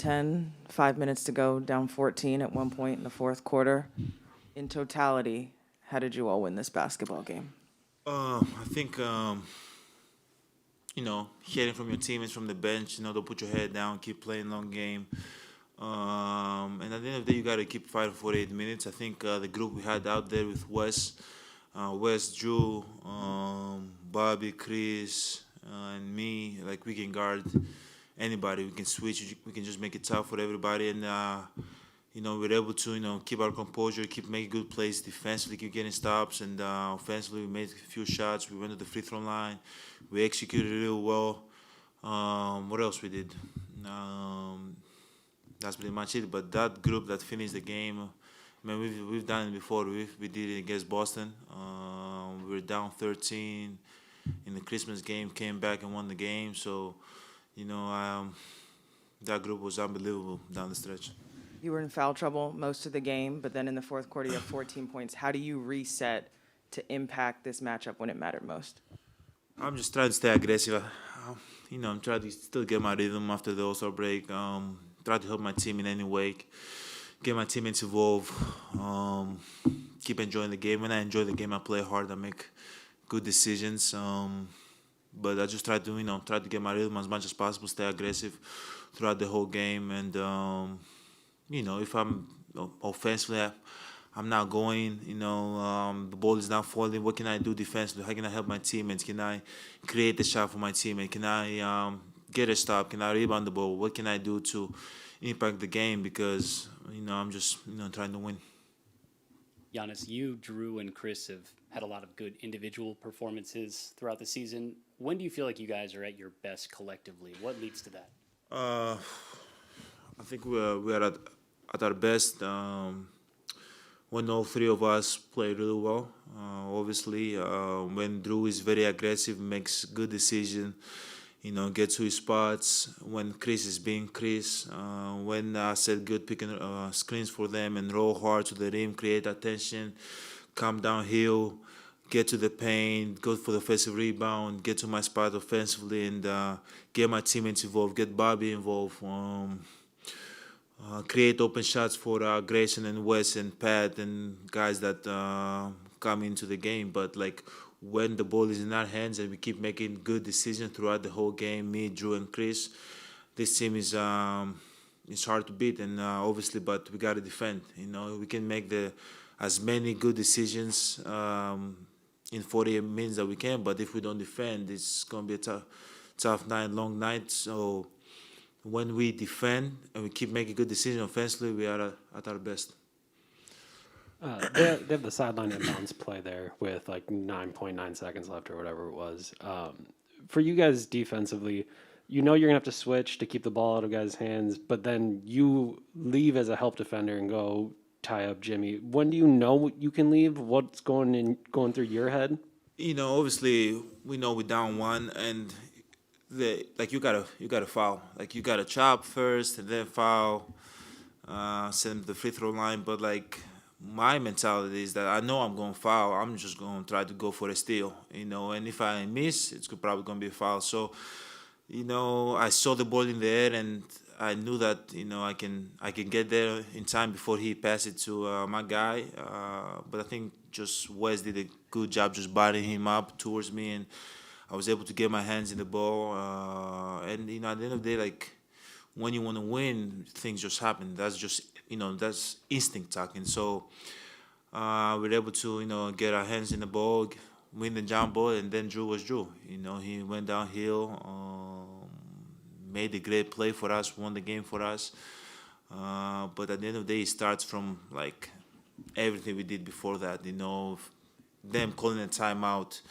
10, 5 minutes to go, down 14 at one point in the fourth quarter. In totality, how did you all win this basketball game? I think hearing from your teammates from the bench, don't put your head down, keep playing long game. And at the end of the day, you got to keep fighting for 8 minutes. I think the group we had out there with Wes, Drew, Bobby, Chris, and me, like we can guard anybody. We can switch. We can just make it tough for everybody. And we're able to keep our composure, keep making good plays defensively, keep getting stops, and offensively we made a few shots. We went to the free throw line. We executed real well. What else we did? That's pretty much it. But that group that finished the game, I mean, we've done it before. We did it against Boston. We were down 13 in the Christmas game, came back and won the game. So, that group was unbelievable down the stretch. You were in foul trouble most of the game, but then in the fourth quarter you have 14 points. How do you reset to impact this matchup when it mattered most? I'm just trying to stay aggressive. I'm trying to still get my rhythm after the All-Star break. Try to help my team in any way, get my teammates involved, keep enjoying the game. When I enjoy the game, I play hard. I make good decisions. But I just try to get my rhythm as much as possible, stay aggressive throughout the whole game. And, if I'm offensively, I'm not going, the ball is not falling. What can I do defensively? How can I help my teammates? Can I create a shot for my teammate? Can I get a stop? Can I rebound the ball? What can I do to impact the game? Because, I'm just, trying to win. Giannis, you, Drew, and Chris have had a lot of good individual performances throughout the season. When do you feel like you guys are at your best collectively? What leads to that? I think we are at our best when all three of us play really well. Obviously, when Drew is very aggressive, makes good decisions, gets to his spots. When Chris is being Chris, when I set good pick and screens for them and roll hard to the rim, create attention, come downhill, get to the paint, go for the offensive rebound, get to my spot offensively, and get my teammates involved, get Bobby involved. Create open shots for Grayson and Wes and Pat and guys that come into the game. But when the ball is in our hands and we keep making good decisions throughout the whole game, me, Drew, and Chris, this team is it's hard to beat. And obviously, but we got to defend. We can make as many good decisions in 48 minutes that we can. But if we don't defend, it's gonna be a tough night, long night. So when we defend and we keep making good decisions offensively, we are at our best. They have the sideline inbounds play there with 9.9 seconds left or whatever it was. For you guys defensively, you're going to have to switch to keep the ball out of guys' hands, but then you leave as a help defender and go tie up Jimmy. When do you know you can leave? What's going through your head? Obviously, we know we're down one, and you gotta foul. You gotta chop first and then foul, send them to the free throw line. But my mentality is that I know I'm going to foul. I'm just going to try to go for a steal, and if I miss, it's probably going to be a foul. So, I saw the ball in the air, and I knew that, I can get there in time before he passed it to my guy. But I think just Wes did a good job just bodying him up towards me, and I was able to get my hands in the ball. And, at the end of the day, when you want to win, things just happen. That's just, that's instinct talking. So we're able to, get our hands in the ball, win the jump ball, and then Drew was Drew. He went downhill, made a great play for us, won the game for us. But at the end of the day, it starts from, everything we did before that, them calling a timeout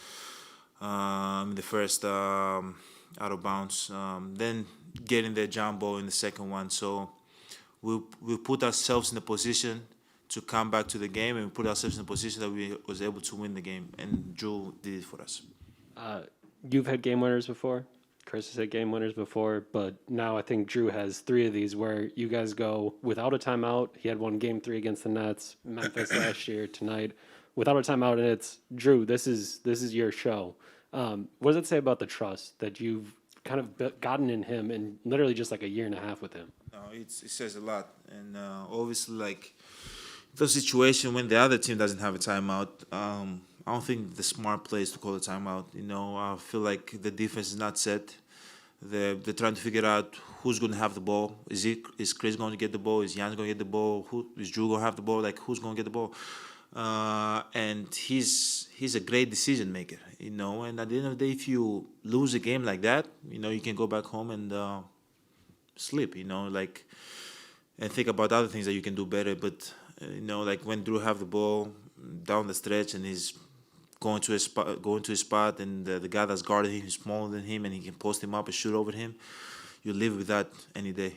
in the first out of bounds, then getting the jump ball in the second one. So we put ourselves in a position to come back to the game, and we put ourselves in a position that we was able to win the game, and Drew did it for us. You've had game winners before. Chris has had game winners before, but now I think Drew has 3 of these where you guys go without a timeout. He had one game 3 against the Nets, Memphis last year, tonight. Without a timeout, and it's Drew. This is your show. What does it say about the trust that you've kind of gotten in him in literally just a year and a half with him? No, it says a lot, and obviously, like the situation when the other team doesn't have a timeout, I don't think the smart play is to call a timeout. You know, I feel like the defense is not set. They're trying to figure out who's going to have the ball. Is Chris going to get the ball? Is Giannis going to get the ball? Who is Drew going to have the ball? Like who's going to get the ball? And he's a great decision maker. You know, and at the end of the day, if you lose a game like that, you know, you can go back home and sleep. You know, like and think about other things that you can do better. But you know, like when Drew have the ball down the stretch and he's going to his spot, and the guy that's guarding him is smaller than him, and he can post him up and shoot over him. You live with that any day.